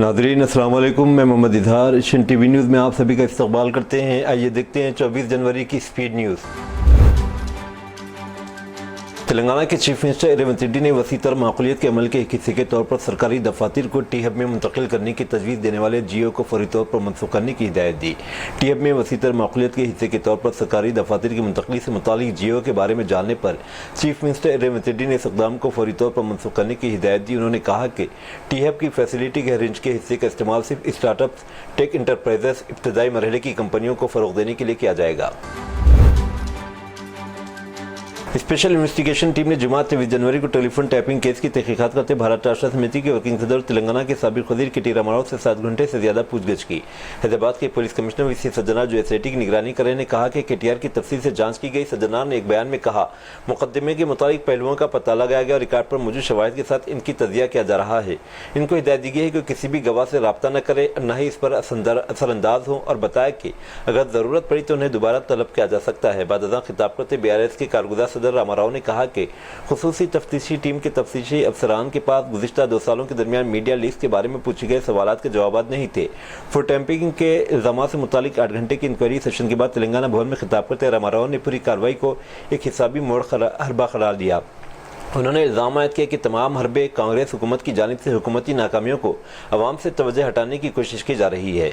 नाज़रीन अस्सलाम वालेकुम, मैं Mohammad Izhar Asian TV news में आप सभी का इस्तकबाल करते हैं। आइए देखते हैं 24 जनवरी की स्पीड न्यूज़। तेलंगाना के चीफ मिनिस्टर रेवंत रेड्डी ने वसी तर माकूलियत के अमल के एक हिस्से के तौर पर सरकारी दफातर को टी हब में मुंतकिल करने की तजवीज़ देने वाले जियो को फौरी तौर पर मनसूख करने की हिदायत दी। टी हब में वसी तर माकूलियत के हिस्से के तौर पर सरकारी दफातर की मुंतकली से मुतालिक जियो के बारे में जानने पर चीफ मिनिस्टर रेवंत रेड्डी ने इस इक़दाम को फौरी तौर पर मनसूख करने की हिदायत दी। उन्होंने कहा कि टी हब की फैसिलिटी के रेंज के हिस्से का इस्तेमाल सिर्फ स्टार्टअप्स, टेक इंटरप्राइजेस, इब्तदाई मरहले की कंपनियों को फ़रोग़ देने के लिए किया जाएगा। स्पेशल इन्वेस्टिगेशन टीम ने जुमा 23 जनवरी को टेलीफोन टैपिंग केस की तहकीकात करते भारत राष्ट्र समिति के वर्किंग सदर तेलंगाना के साबिक वज़ीर के टी रामाराव से 7 घंटे से ज़्यादा पूछगछ की। हैदराबाद के पुलिस कमिश्नर वीसी सज्जनार, जो एसआईटी की निगरानी कर रहे हैं, ने कहा कि केटीआर की तफसील से जांच की गई। सज्जनार ने एक बयान में कहा, मुकदमे के मुताबिक पहलुओं का पता लगाया गया और रिकॉर्ड पर मौजूद शवाहिद के साथ इनकी तजिया किया जा रहा है। इनको हिदायत दी गई है कि किसी भी गवाह से रब्ता न करे, न ही इस पर असरअंदाज हो, और बताया कि अगर ज़रूरत पड़ी तो उन्हें दोबारा तलब किया जा सकता है। बादशाह खिताब करते BRS के कारगुजार सदर रामाराव ने कहा कि खुसूसी तफ्तीशी टीम के तफ्तीशी अफसरान के पास गुज़िश्ता 2 सालों के दरमियान मीडिया लिस्ट के बारे में पूछे गए सवालात के जवाब नहीं थे। फुट टैंपिंग के इल्ज़ाम से मुतालिक 8 घंटे की इंक्वायरी सेशन के बाद तेलंगाना भवन में खिताब करते रामाराव ने पूरी कार्रवाई को एक हिसाबी हरबा करार दिया। उन्होंने इल्ज़ाम आयद किया कि तमाम हरबे कांग्रेस हुकूमत की जानिब से हुकूमती नाकामियों को अवाम से तवज्जो हटाने की कोशिश की जा रही है।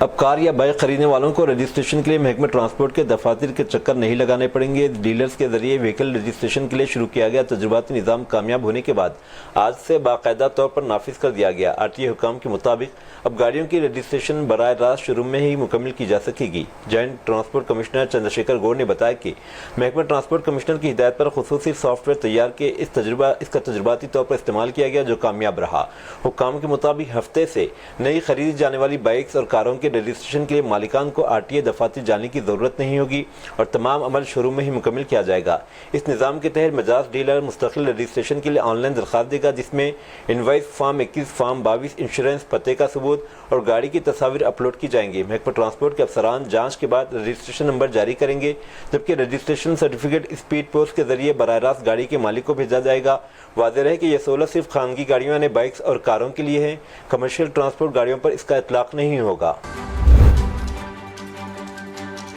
अब कार या बाइक खरीदने वालों को रजिस्ट्रेशन के लिए महकमे ट्रांसपोर्ट के दफातर के चक्कर नहीं लगाने पड़ेंगे। डीलर्स के जरिए व्हीकल रजिस्ट्रेशन के लिए शुरू किया गया तजुर्बाती निज़ाम कामयाब होने के बाद आज से बाकायदा तौर पर नाफिज कर दिया गया। RTA हुकाम के मुताबिक अब गाड़ियों की रजिस्ट्रेशन बराह रास्त शुरू में ही मुकम्मल की जा सकेगी। Joint transport commissioner Chandrashekhar Gaur ने बताया कि महकमा ट्रांसपोर्ट कमिश्नर की हिदायत पर खुसूसी सॉफ्टवेयर तैयार के इसका तजुर्बाती तौर पर इस्तेमाल किया गया, जो कामयाब रहा। हुकाम के मुताबिक हफ्ते से नई खरीदी जाने वाली बाइक्स और कारों के रजिस्ट्रेशन के लिए मालिकान को RTA दफातर जाने की ज़रूरत नहीं होगी और तमाम अमल शुरू में ही मुकम्मल किया जाएगा। इस निज़ाम के तहत मजाज डीलर मुस्तकिल रजिस्ट्रेशन के लिए ऑनलाइन दरख्वास्त देगा, जिसमें इनवाइस फॉर्म 21, फॉर्म 22, इंश्योरेंस, पते का सबूत और गाड़ी की तस्वीर अपलोड की जाएंगी। महकमा ट्रांसपोर्ट के अफसरान जांच के बाद रजिस्ट्रेशन नंबर जारी करेंगे, जबकि रजिस्ट्रेशन सर्टिफिकेट स्पीड पोस्ट के जरिए बराह रास्त गाड़ी के मालिक को भेजा जाएगा। वाज़ेह है कि यह सहूलत सिर्फ खानगी गाड़ियों यानी बाइक्स और कारों के लिए है। कमर्शियल ट्रांसपोर्ट गाड़ियों पर इसका इतलाक नहीं होगा।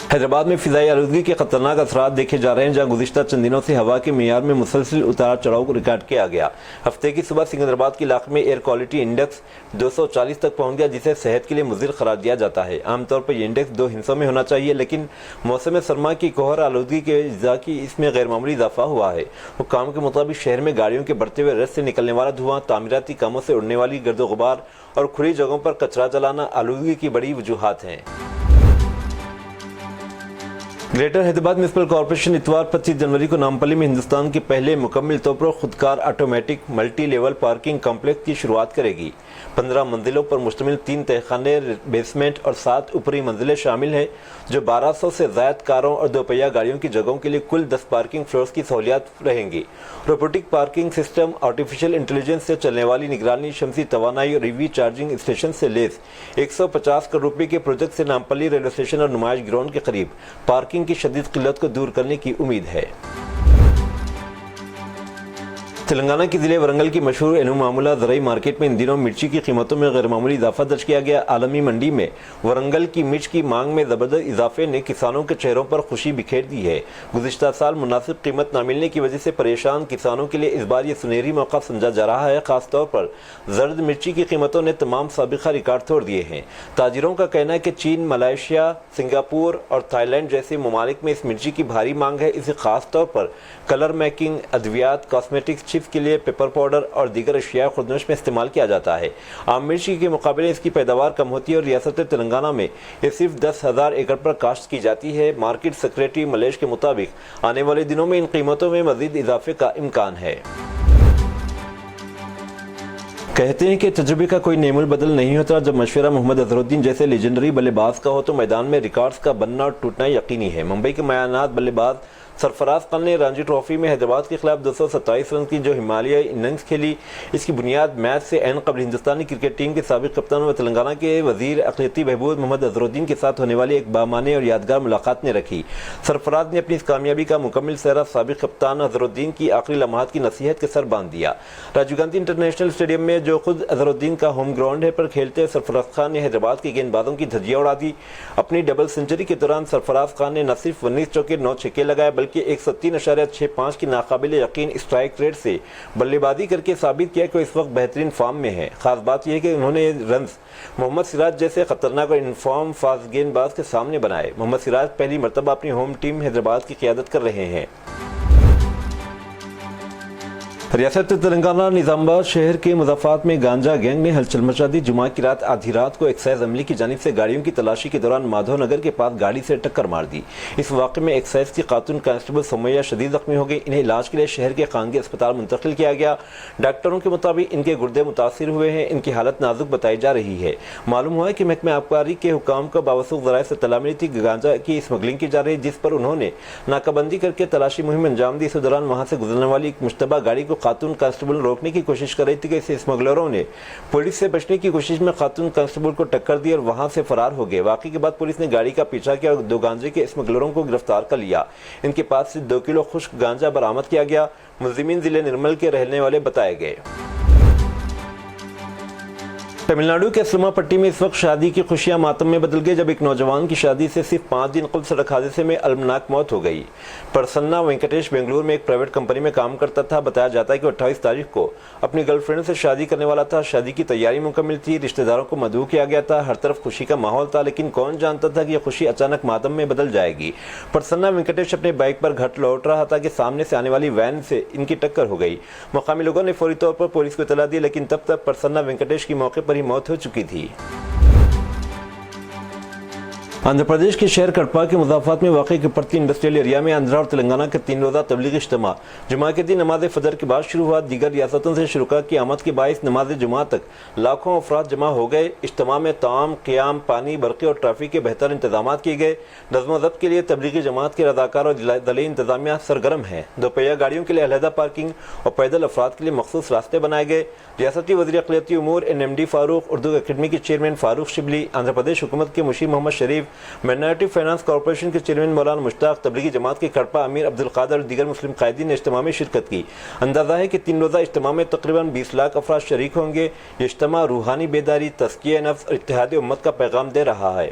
हैदराबाद में फ़िज़ाई आलूदगी के खतरनाक असरात देखे जा रहे हैं, जहाँ गुज़िश्ता चंद दिनों से हवा के मेयार में मुसलसल उतार चढ़ाव को रिकॉर्ड किया गया। हफ्ते की सुबह सिकंदराबाद के इलाके में एयर क्वालिटी इंडेक्स 240 तक पहुंच गया, जिसे सेहत के लिए मुज़िर करार दिया जाता है। आमतौर पर यह इंडेक्स 2 हिस्सों में होना चाहिए, लेकिन मौसम सरमा की कोहर आलूदगी के वजह की इसमें गैरमामूली इजाफा हुआ है। हुक्काम के मुताबिक शहर में गाड़ियों के बढ़ते हुए रस से निकलने वाला धुआं, तामीराती कामों से उड़ने वाली गर्दो गुबार और खुली जगहों पर कचरा जलाना आलूदगी की बड़ी वजूहात हैं। ग्रेटर हैदराबाद म्युनिसिपल कॉर्पोरेशन इतवार 25 जनवरी को नामपल्ली में हिंदुस्तान के पहले मुकम्मल तौर पर खुदकार automatic multi level parking complex की शुरुआत करेगी। 15 मंजिलों पर मुश्तमिल 3 तहखाने, बेसमेंट और 7 ऊपरी मंजिलें शामिल हैं, जो 1200 से ज़ायद कारों और दोपहिया गाड़ियों की जगहों के लिए कुल 10 पार्किंग फ्लोर्स की सहूलियात रहेंगी। Robotic parking system, artificial intelligence से चलने वाली निगरानी, शमसी तवानाई और EV चार्जिंग स्टेशन से लेस 150 करोड़ रुपये के प्रोजेक्ट से नामपल्ली रेलवे स्टेशन और नुमाइश ग्राउंड के करीब पार्किंग की शदीद किल्लत को दूर करने की उम्मीद है। तेलंगाना के ज़िले वरंगल की मशहूर एनु मामूला ज़राई मार्केट में इन दिनों मिर्ची की कीमतों में गैरमामूली इजाफा दर्ज किया गया। आलमी मंडी में वरंगल की मिर्च की मांग में ज़बरदस्त इजाफे ने किसानों के चेहरों पर खुशी बिखेर दी है। गुज़िश्ता साल मुनासिब कीमत न मिलने की वजह से परेशान किसानों के लिए इस बार ये सुनहरी मौका समझा जा रहा है। खासतौर पर जर्द मिर्ची की कीमतों ने तमाम साबिक़ा रिकॉर्ड तोड़ दिए हैं। ताजिरों का कहना है कि चीन, मलेशिया, सिंगापुर और थाईलैंड जैसे ममालिक में इस मिर्ची की भारी मांग है। इसे खास तौर पर कलर मेकिंग, अद्वियात, कॉस्मेटिक्स, चिप्स के लिए पेपर पाउडर और दीगर अशिया खुदनोश में इस्तेमाल किया जाता है। आम मिर्ची के मुकाबले इसकी पैदावार कम होती है और रियासत तेलंगाना में ये सिर्फ 10,000 एकड़ पर काश्त की जाती है। मार्केट सेक्रेटरी मलेश के मुताबिक आने वाले दिनों में इन कीमतों में मजीद इजाफे का इम्कान है। कहते हैं कि तजुर्बे का कोई नेमुल बदल नहीं होता। जब मशवरा मोहम्मद अजहरुद्दीन जैसे लेजेंडरी बल्लेबाज का हो तो मैदान में रिकॉर्ड्स का बनना और टूटना यकीनी है। मुंबई के मायानात बल्लेबाज सरफराज खान ने रणजी ट्रॉफी में हैदराबाद के खिलाफ 227 रन की जो हिमालयाई इनिंग्स खेली, इसकी बुनियाद मैच से ऐन कबल हिंदुस्तानी क्रिकेट टीम के साबिक कप्तान व तेलंगाना के वजीर अक़लियती बहबूद मोहम्मद अजहरुद्दीन के साथ होने वाली एक बामाने और यादगार मुलाकात ने रखी। सरफराज ने अपनी इस कामयाबी का मुकम्मल सेहरा साबिक कप्तान अजहरुद्दीन की आखिरी लम्हात की नसीहत के सर बांध दिया। राजीव गांधी इंटरनेशनल स्टेडियम में, जो खुद अजहरुद्दीन का होम ग्राउंड है, पर खेलते सरफराज खान ने हैदराबाद के गेंदबाजों की धज्जियां उड़ा दी। अपनी डबल सेंचुरी के दौरान सरफराज खान ने न सिर्फ 19 चौके 9 छक्के लगाए, बल्कि 103.65 की नाकाबिले यकीन स्ट्राइक रेट से बल्लेबाजी करके साबित किया कि वो इस वक्त बेहतरीन फॉर्म में है। खास बात यह है कि उन्होंने रन्स मोहम्मद सिराज जैसे खतरनाक और इनफॉर्म फास्ट गेंदबाज के सामने बनाए। मोहम्मद सिराज पहली मरतबा अपनी होम टीम हैदराबाद की क़ियादत कर रहे हैं। रियासत तेलंगाना निजामाबाद शहर के मुज़ाफ़ात में गांजा गैंग ने हलचल मचा दी। जुमा की रात आधी रात को एक्साइज अमले की जानिब से गाड़ियों की तलाशी के दौरान माधव नगर के पास गाड़ी से टक्कर मार दी। इस वाक़े में एक्साइज की खातून कांस्टेबल सुमैया शदीद जख्मी हो गई। इन्हें इलाज के लिए शहर के खानगी अस्पताल मुंतकिल किया गया। डॉक्टरों के मुताबिक इनके गुर्दे मुतासिर हुए हैं। इनकी हालत नाजुक बताई जा रही है। मालूम हुआ है कि महकमे आबकारी के हुकाम को बावसूख ज़राए से तला मिली थी गांजा की स्मगलिंग की जा रही, जिस पर उन्होंने नाकाबंदी करके तलाशी मुहिम अंजाम दी। इस दौरान वहाँ से गुजरने वाली एक मुश्तबा गाड़ी को खातून कांस्टेबल रोकने की कोशिश कर रही थी कि इस स्मगलरों ने पुलिस से बचने की कोशिश में खातून कांस्टेबल को टक्कर दी और वहां से फरार हो गए। वाकई के बाद पुलिस ने गाड़ी का पीछा किया और 2 गांजे के स्मगलरों को गिरफ्तार कर लिया। इनके पास से 2 किलो खुश्क गांजा बरामद किया गया। मुलजिमीन जिले निर्मल के रहने वाले बताए गए। तमिलनाडु के सुमापट्टी में इस वक्त शादी की खुशियां मातम में बदल गई, जब एक नौजवान की शादी से सिर्फ 5 दिन कबल सड़क हादसे में अलमनाक मौत हो गई। प्रसन्ना वेंकटेश बेंगलुरु में एक प्राइवेट कंपनी में काम करता था। बताया जाता है कि 28 तारीख को अपनी गर्लफ्रेंड से शादी करने वाला था। शादी की तैयारी मुकम्मल थी, रिश्तेदारों को मदऊ किया गया था, हर तरफ खुशी का माहौल था, लेकिन कौन जानता था कि यह खुशी अचानक मातम में बदल जाएगी। प्रसन्ना वेंकटेश अपने बाइक पर घर लौट रहा था कि सामने से आने वाली वैन से इनकी टक्कर हो गई। मुकामी लोगों ने फौरी तौर पर पुलिस को इतला दी, लेकिन तब तक प्रसन्ना वेंकटेश की मौके पर ही मौत हो चुकी थी। आंध्र प्रदेश के शहर कड़पा के मुज़ाफ़ात में वाक़ कपड़ती इंडस्ट्रियल एरिया में आंध्रा और तेलंगाना के 3 रोज़ा तबलीगी इज्तिमा जुमा के दिन नमाज फजर के बाद शुरू हुआ। दीगर रियासतों से शुरुका की आमद के बाइस नमाज जुमा तक लाखों अफराद जमा हो गए। इज्तिमा में ताम, क़याम, पानी, बरक़ी और ट्रैफिक के बेहतर इंतजाम किए गए। नज़्म ज़ब्त के लिए तबलीगी जमात के रज़ाकार और दलील इंतजामिया सरगर्म हैं। दोपहिया गाड़ियों के लिए अलहदा पार्किंग और पैदल अफराद के लिए मखसूस रास्ते बनाए गए। रियासती वज़ीर अक़लियती उमूर NMD फ़ारूक, उर्दू अकेडमी के चेयरमैन फ़ारूक शिबली, आंध्र प्रदेश हुकूमत के मुशीर मोहम्मद शरीफ, माइनॉरिटी फाइनेंस कॉर्पोरेशन के चेयरमैन मौलाना मुश्ताक, तबलीगी जमात के कड़पा अमीर अब्दुल कादर और दीगर मुस्लिम कायदीन ने इज्तिमा में शिरकत की। अंदाजा है कि 3 रोज़ा इज्तिमा में तकरीबन 20 लाख अफराद शरीक होंगे। ये इज्तिमा रूहानी बेदारी, तज़किया नफ्स और इत्तेहाद उम्मत का पैगाम दे रहा है।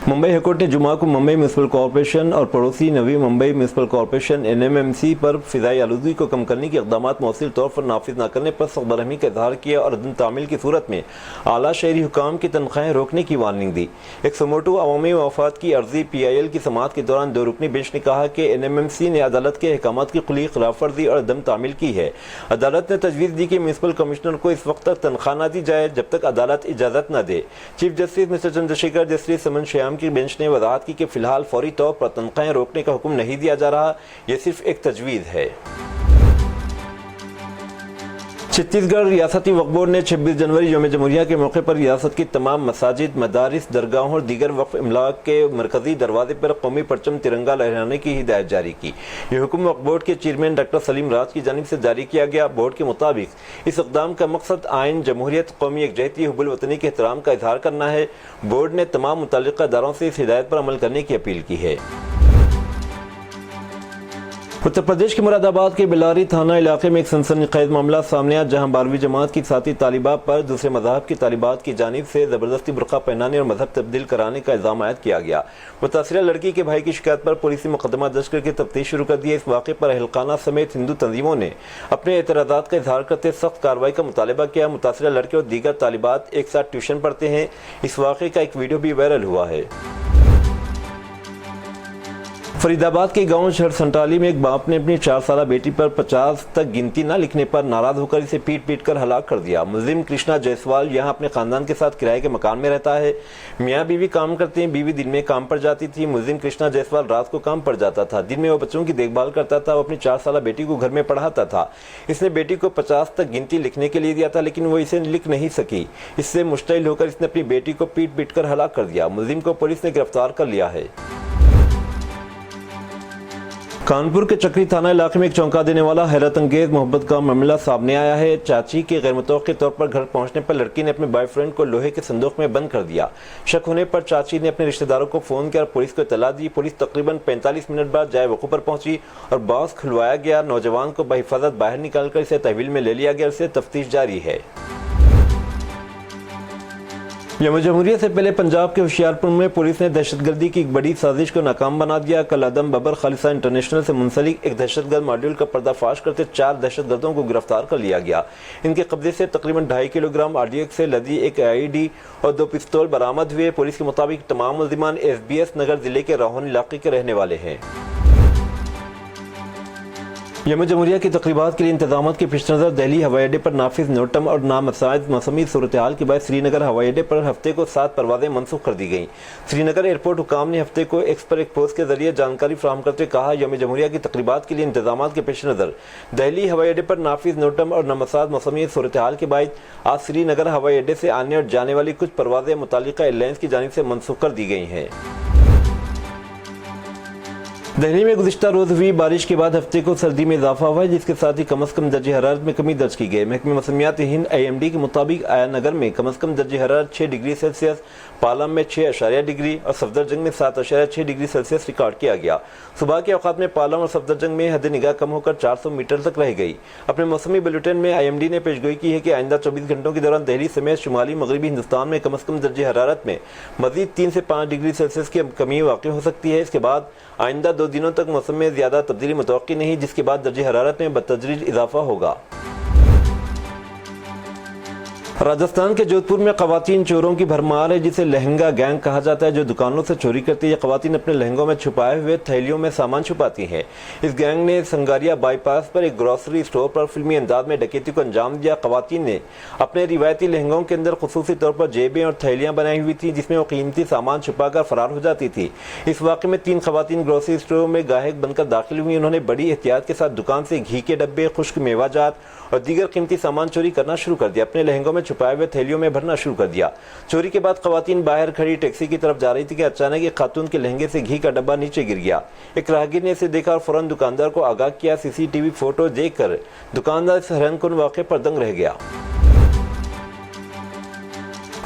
मुंबई हाईकोर्ट ने जुमा को मुंबई म्यूनसिपल कॉर्पोरेशन और पड़ोसी Navi Mumbai municipal corporation NMMC पर फिजाई आलूदगी को कम करने के इक़दामात मौसूल तौर पर नाफिज न करने पर सख्त बरहमी का इजहार किया और अदम तामील की सूरत में आला शहरी हुकाम की तनख्वाहें रोकने की वार्निंग दी। एक समोटो अवामी वफात की अर्जी PIL की समाअत के दौरान 2 रुकनी बेंच ने कहा कि NMMC ने अदालत के अहकामात की खुली खिलाफ वर्जी और अदम तामील की है। अदालत ने तजवीज़ दी कि म्यूनसिपल कमिश्नर को इस वक्त तक तनख्वाह न दी जाए जब तक अदालत इजाज़त न दे। Chief justice mister Chandrashekhar, justice Saman Shyam की बेंच ने वजाहत की कि फिलहाल फौरी तौर पर तनख्वाहें रोकने का हुक्म नहीं दिया जा रहा, यह सिर्फ एक तजवीज़ है। छत्तीसगढ़ रियासती वक्फ बोर्ड ने 26 जनवरी यौम जमहूरिया के मौके पर रियासत की तमाम मसाजिद, मदारिस, दरगाहों और दीगर वक्फ इमलाक के मरकजी दरवाजे पर कौमी परचम तिरंगा लहराने की हिदायत जारी की। यह हुक्म वक्फ बोर्ड के चेयरमैन डॉक्टर सलीम राज की जानिब से जारी किया गया। बोर्ड के मुताबिक इस इक़दाम का मकसद आइन, जमहूरियत, कौमी यकजहती, हुब्बुल वतनी के एहतराम का इजहार करना है। बोर्ड ने तमाम मुतल्लिक़ा इदारों से इस हिदायत पर अमल करने की अपील की है। उत्तर प्रदेश के मुरादाबाद के बिलारी थाना इलाके में एक सनसनीखेज मामला सामने आया, जहां 12वीं जमात की साथी तालिबा पर दूसरे मज़हब की तालिबात की जानिब से ज़बरदस्ती बुर्का पहनाने और मजहब तब्दील कराने का इल्ज़ाम आयद किया गया। मुतासिरा लड़की के भाई की शिकायत पर पुलिस ने मुकदमा दर्ज करके तफ्तीश शुरू कर दी है। इस वाक़े पर अहलखाना समेत हिंदू तंजीमों ने अपने एतराज़ात का इजहार करते सख्त कार्रवाई का मुतालबा किया। मुतासिरा लड़के और दीगर तालिबात एक साथ ट्यूशन पढ़ते हैं। इस वाक़े का एक वीडियो भी वायरल हुआ है। फरीदाबाद के गांव शहर संटाली में एक बाप ने अपनी 4 साला बेटी पर 50 तक गिनती न लिखने पर नाराज होकर इसे पीट कर हलाक कर दिया। मुलजिम कृष्णा जायसवाल यहां अपने खानदान के साथ किराए के मकान में रहता है। मियां बीवी काम करते हैं। बीवी दिन में काम पर जाती थी। मुलजिम कृष्णा जायसवाल रात को काम पर जाता था। दिन में वो बच्चों की देखभाल करता था। वो अपनी 4 साला बेटी को घर में पढ़ाता था। इसने बेटी को 50 तक गिनती लिखने के लिए दिया था, लेकिन वो इसे लिख नहीं सकी। इससे मुश्तिल होकर इसने अपनी बेटी को पीट कर हलाक कर दिया। मुलजिम को पुलिस ने गिरफ्तार कर लिया है। कानपुर के चक्री थाना इलाके में एक चौंका देने वाला हैरत अंगेज मोहब्बत का मामला सामने आया है। चाची के गैर मुतवक्की तौर पर घर पहुंचने पर लड़की ने अपने बॉयफ्रेंड को लोहे के संदूक में बंद कर दिया। शक होने पर चाची ने अपने रिश्तेदारों को फोन किया और पुलिस को इत्तला दी। पुलिस तकरीबन 45 मिनट बाद जाए वकूफ पर पहुंची और बास खुलवाया गया। नौजवान को बहिफाजत बाहर निकालकर इसे तहवील में ले लिया गया। इससे तफ्तीश जारी है। यौम जमहूरिया से पहले पंजाब के होशियारपुर में पुलिस ने दहशतगर्दी की एक बड़ी साजिश को नाकाम बना दिया। कल आदम बबर खालिसा इंटरनेशनल से मुंसलिक एक दहशतगर्द मॉड्यूल का पर्दाफाश करते 4 दहशतगर्दों को गिरफ्तार कर लिया गया। इनके कब्जे से तकरीबन 2.5 किलोग्राम RDX से लदी एक IED और 2 पिस्तौल बरामद हुए। पुलिस के मुताबिक तमाम मुल्जिमान SBS नगर जिले के राहोन इलाके के रहने वाले हैं। यौम जमहूरिया की तकरीबात के लिए इंतजामात के पेश नज़र दिल्ली हवाई अड्डे पर नाफिज न्यूनतम और नामसाइज मौसमी सूरत हाल के बाद श्रीनगर हवाई अड्डे पर हफ्ते को 7 परवाजें मनसूख कर दी गईं। श्रीनगर एयरपोर्ट हुकाम ने हफ्ते को एक्स पर एक पोस्ट के जरिए जानकारी फराहम करते कहा, यौम जमहूरिया की तकरीबात के लिए इंतजामात के पेश नज़र दिल्ली हवाई अड्डे पर नाफिज न्यूनतम और नामसाइज मौसमी सूरत हाल के बाद आज श्रीनगर हवाई अड्डे से आने और जाने वाली कुछ परवाजें मुतालिका एयरलाइंस की जानिब से मनसूख कर दी गई हैं। दिल्ली में गुज़िश्ता रोज़ हुई बारिश के बाद हफ्ते को सर्दी में इजाफा हुआ है, जिसके साथ ही कम अज़ कम दर्जे हरारत में कमी दर्ज की गई। महकमे मौसमियात हिंद IMD के मुताबिक आया नगर में कम अज़ कम दर्जे हरारत 6 डिग्री सेल्सियस, पालम में 6.0 डिग्री और सफदरजंग में 7.6 डिग्री सेल्सियस रिकॉर्ड किया गया। सुबह के औकात में पालम और सफदरजंग में हद निगाह कम होकर 400 मीटर तक रह गई। अपने मौसमी बुलेटिन में IMD ने पेशगोई की है कि आइंदा 24 घंटों के दौरान दिल्ली समेत शुमाली मगरबी हिंदुस्तान में कम अज़ कम दर्जे हरारत में मज़ीद 3 से 5 डिग्री सेल्सियस की कमी वाक़ई हो सकती है। इसके बाद आइंदा 2 दिनों तक मौसम में ज़्यादा तब्दीली मुतवक्की नहीं, जिसके बाद दर्जे हरारत में बतदरीज इजाफा होगा। राजस्थान के जोधपुर में खवातीन चोरों की भरमार है, जिसे लहंगा गैंग कहा जाता है, जो दुकानों से चोरी करती है। ये खवातीन अपने लहंगों में छुपाए हुए थैलियों में सामान छुपाती हैं। इस गैंग ने संगारिया बाईपास पर एक ग्रोसरी स्टोर पर फिल्मी अंदाज में डकैती को अंजाम दिया। खवातीन ने अपने रिवायती लहंगों के अंदर खुसूसी तौर पर जेबें और थैलियां बनाई हुई थी, जिसमें वो कीमती सामान छुपाकर फरार हो जाती थी। इस वाक़े में 3 खवातीन ग्रोसरी स्टोर में गाहक बनकर दाखिल हुई। उन्होंने बड़ी एहतियात के साथ दुकान से घी के डब्बे, खुश्क मेवाजात और दीगर कीमती सामान चोरी करना शुरू कर दिया। अपने लहंगों में छुपाए हुए थैलियों में भरना शुरू कर दिया। चोरी के बाद खवातीन बाहर खड़ी टैक्सी की तरफ जा रही थी कि अचानक एक खातून के लहंगे से घी का डब्बा नीचे गिर गया। एक राहगीर ने इसे देखा और फौरन दुकानदार को आगाह किया। CCTV फोटो देखकर दुकानदार इस हैरानकुन वाक़े पर दंग रह गया।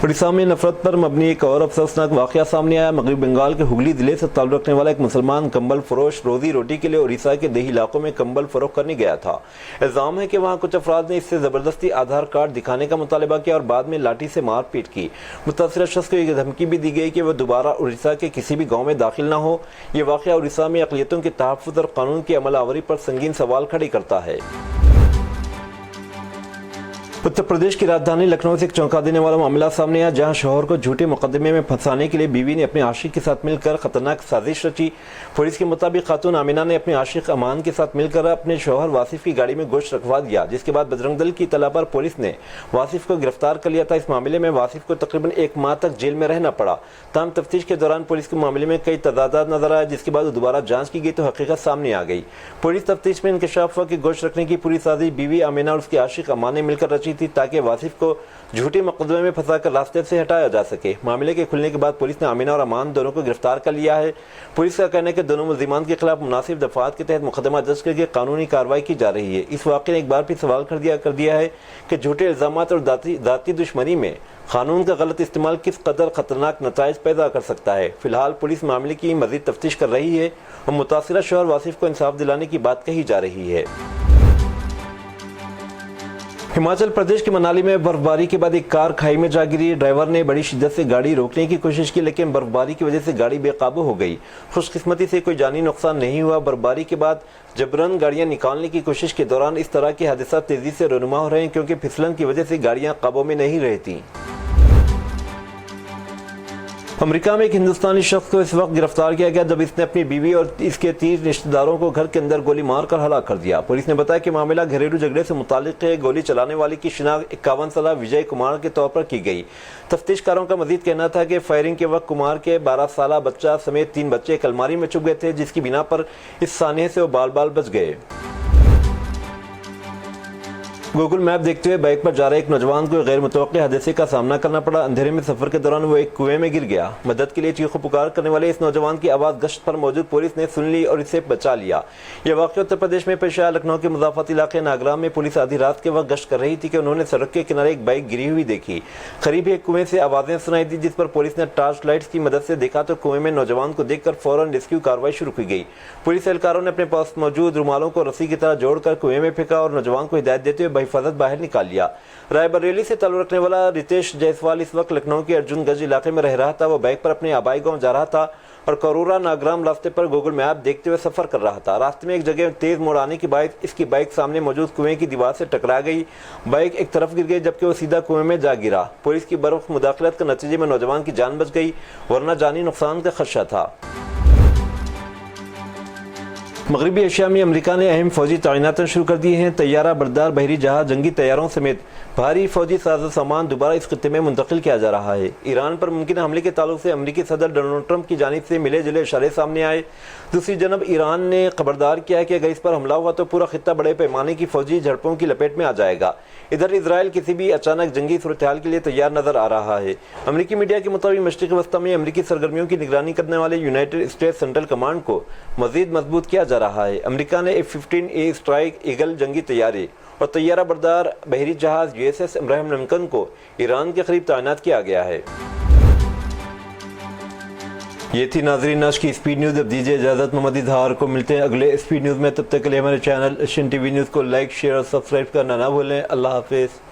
उड़ीसा में नफरत पर मबनी एक और अफसोसनाक वाक़या सामने आया। मगरबी बंगाल के हुगली जिले से ताल्लुक़ रखने वाला एक मुसलमान कंबल फरोश रोजी रोटी के लिए उड़ीसा के देही इलाकों में कंबल फरोख्त करने गया था। इल्ज़ाम है कि वहाँ कुछ अफराद ने इससे ज़बरदस्ती आधार कार्ड दिखाने का मुतालबा किया और बाद में लाठी से मारपीट की। मुतासिरा शख्स को एक धमकी भी दी गई कि वह दोबारा उड़ीसा के किसी भी गाँव में दाखिल न हो। ये वाक़या उड़ीसा में अक़लियतों के तहफ़्फ़ुज़ और कानून की अमलावरी पर संगीन सवाल खड़े करता है। उत्तर प्रदेश की राजधानी लखनऊ से एक चौंका देने वाला मामला सामने आया, जहां शौहर को झूठे मुकदमे में फंसाने के लिए बीवी ने अपने आशिक के साथ मिलकर खतरनाक साजिश रची। पुलिस के मुताबिक खातून आमिना ने अपने आशिक अमान के साथ मिलकर अपने शौहर वासिफ की गाड़ी में गोश्त रखवा दिया, जिसके बाद बजरंग दल की इत्तला पर पुलिस ने वासिफ को गिरफ्तार कर लिया था। इस मामले में वासिफ को तकरीबन 1 माह तक जेल में रहना पड़ा। तमाम तफ्तीश के दौरान पुलिस के मामले में कई तजादात नजर आए, जिसके बाद दोबारा जाँच की गई तो हकीकत सामने आ गई। पुलिस तफ्तीश में इंकशाफ हुआ कि गोश्त रखने की पूरी साजिश बीवी आमिना और उसके आशिक अमान ने मिलकर रची थी, ताकि वासिफ को झूठे मुकदमे में फंसाकर रास्ते से हटाया जा सके। मामले के खुलने के बाद पुलिस ने आमिना और अमान दोनों को गिरफ्तार कर लिया है। पुलिस का कहना है कि दोनों मुल्जिमान के खिलाफ मुनासिब दफात के तहत मुकदमा दर्ज करके कानूनी कार्रवाई की जा रही है। इस वाक़े ने एक बार फिर सवाल कर दिया है कि झूठे इल्ज़ामात और ज़ाती दुश्मनी में कानून का गलत इस्तेमाल किस कदर खतरनाक नताइज पैदा कर सकता है। फिलहाल पुलिस मामले की मज़ीद तफ्तीश कर रही है और मुतासिरा शौहर वासिफ को इंसाफ दिलाने की बात कही जा रही है। हिमाचल प्रदेश के मनाली में बर्फबारी के बाद एक कार खाई में जा गिरी। ड्राइवर ने बड़ी शिद्दत से गाड़ी रोकने की कोशिश की, लेकिन बर्फबारी की वजह से गाड़ी बेकाबू हो गई। खुशकिस्मती से कोई जानी नुकसान नहीं हुआ। बर्फबारी के बाद जबरन गाड़ियां निकालने की कोशिश के दौरान इस तरह के हादसा तेजी से रनुमा हो रहे हैं, क्योंकि फिसलन की वजह से गाड़ियां काबू में नहीं रहती। अमेरिका में एक हिंदुस्तानी शख्स को इस वक्त गिरफ्तार किया गया जब इसने अपनी बीवी और इसके 30 रिश्तेदारों को घर के अंदर गोली मारकर हलाक कर दिया। पुलिस ने बताया कि मामला घरेलू झगड़े से मुतालिक है। गोली चलाने वाले की शिनाख्त 51 साला विजय कुमार के तौर पर की गई। तफ्तीशकारों का मजीद कहना था कि फायरिंग के वक्त कुमार के 12 साला बच्चा समेत 3 बच्चे एक अलमारी में छुप गए थे, जिसकी बिना पर इस सानिये से वो बाल बाल बच गए। गूगल मैप देखते हुए बाइक पर जा रहे एक नौजवान को गैर मुतवक्के हादसे का सामना करना पड़ा। अंधेरे में सफर के दौरान वो एक कुएं में गिर गया। मदद के लिए चीखो पुकार करने वाले इस नौजवान की आवाज़ गश्त पर मौजूद पुलिस ने सुन ली और इसे बचा लिया। यह वाक़या उत्तर प्रदेश में पेश आया। लखनऊ के मुज़ाफ़रती इलाके नागराम में पुलिस आधी रात के वक्त गश्त कर रही थी कि उन्होंने सड़क के किनारे एक बाइक गिरी हुई देखी। करीब एक कुएं से आवाज़ें सुनाई दी, जिस पर पुलिस ने टॉर्च लाइट्स की मदद से देखा तो कुएं में नौजवान को देखकर फौरन रेस्क्यू कार्रवाई शुरू की गई। पुलिस एहलकारों ने अपने पास मौजूद रुमालों को रस्सी की तरह जोड़कर कुएं में फेंका और नौजवान को हिदायत देते हुए बहिफाजत बाहर निकाल लिया। रायबरेली से ताल्लुक रखने वाला रितेश जायसवाल इस वक्त लखनऊ के अर्जुनगंज इलाके में रह रहा था। वो बाइक पर अपने आबाई गांव जा रहा था और करोरा नागराम रास्ते पर गूगल मैप देखते हुए सफर कर रहा था। रास्ते में एक जगह तेज मोड़ आने की बाइक इसकी बाइक सामने मौजूद कुएं की दीवार से टकरा गई। बाइक एक तरफ गिर गई जबकि वो सीधा कुएं में जा गिरा। पुलिस की बर्फ मुदाखलत के नतीजे में नौजवान की जान बच गई, वरना जानी नुकसान का खदशा था। मगरबी एशिया में अमेरिका ने अहम फौजी तैनातियां शुरू कर दी हैं। तैयारा बरदार बहरी जहाज, जंगी तैयारों समेत भारी फौजी साजो सामान दोबारा इस खत्ते में मुंतकिल किया जा रहा है। ईरान पर मुमकिन हमले के ताल्लुक से अमेरिकी सदर डोनाल्ड ट्रंप की जानिब से मिले जुले इशारे सामने आए। दूसरी जानब ईरान ने खबरदार किया है कि अगर इस पर हमला हुआ तो पूरा खित्ता बड़े पैमाने की फौजी झड़पों की लपेट में आ जाएगा। इधर इजराइल किसी भी अचानक जंगी सूरत हाल के लिए तैयार नजर आ रहा है। अमेरिकी मीडिया के मुताबिक मशरिक़ वस्ता में अमेरिकी सरगर्मियों की निगरानी करने वाले यूनाइटेड स्टेट्स सेंट्रल कमांड को मजीद मजबूत किया जा रहा है। अमेरिका ने F-15A स्ट्राइक ईगल जंगी तैयारी और तैयारा बरदार बहरी जहाज USS इब्राहिम लिंकन को ईरान के करीब तैनात किया गया है। ये थी नाज़रीन आज की स्पीड न्यूज़। अब दीजिए इजाज़त। मोहम्मद इजहार को मिलते हैं अगले स्पीड न्यूज़ में। तब तक के लिए हमारे चैनल एशियन टीवी न्यूज़ को लाइक, शेयर और सब्सक्राइब करना ना भूलें। अल्लाह हाफिज़।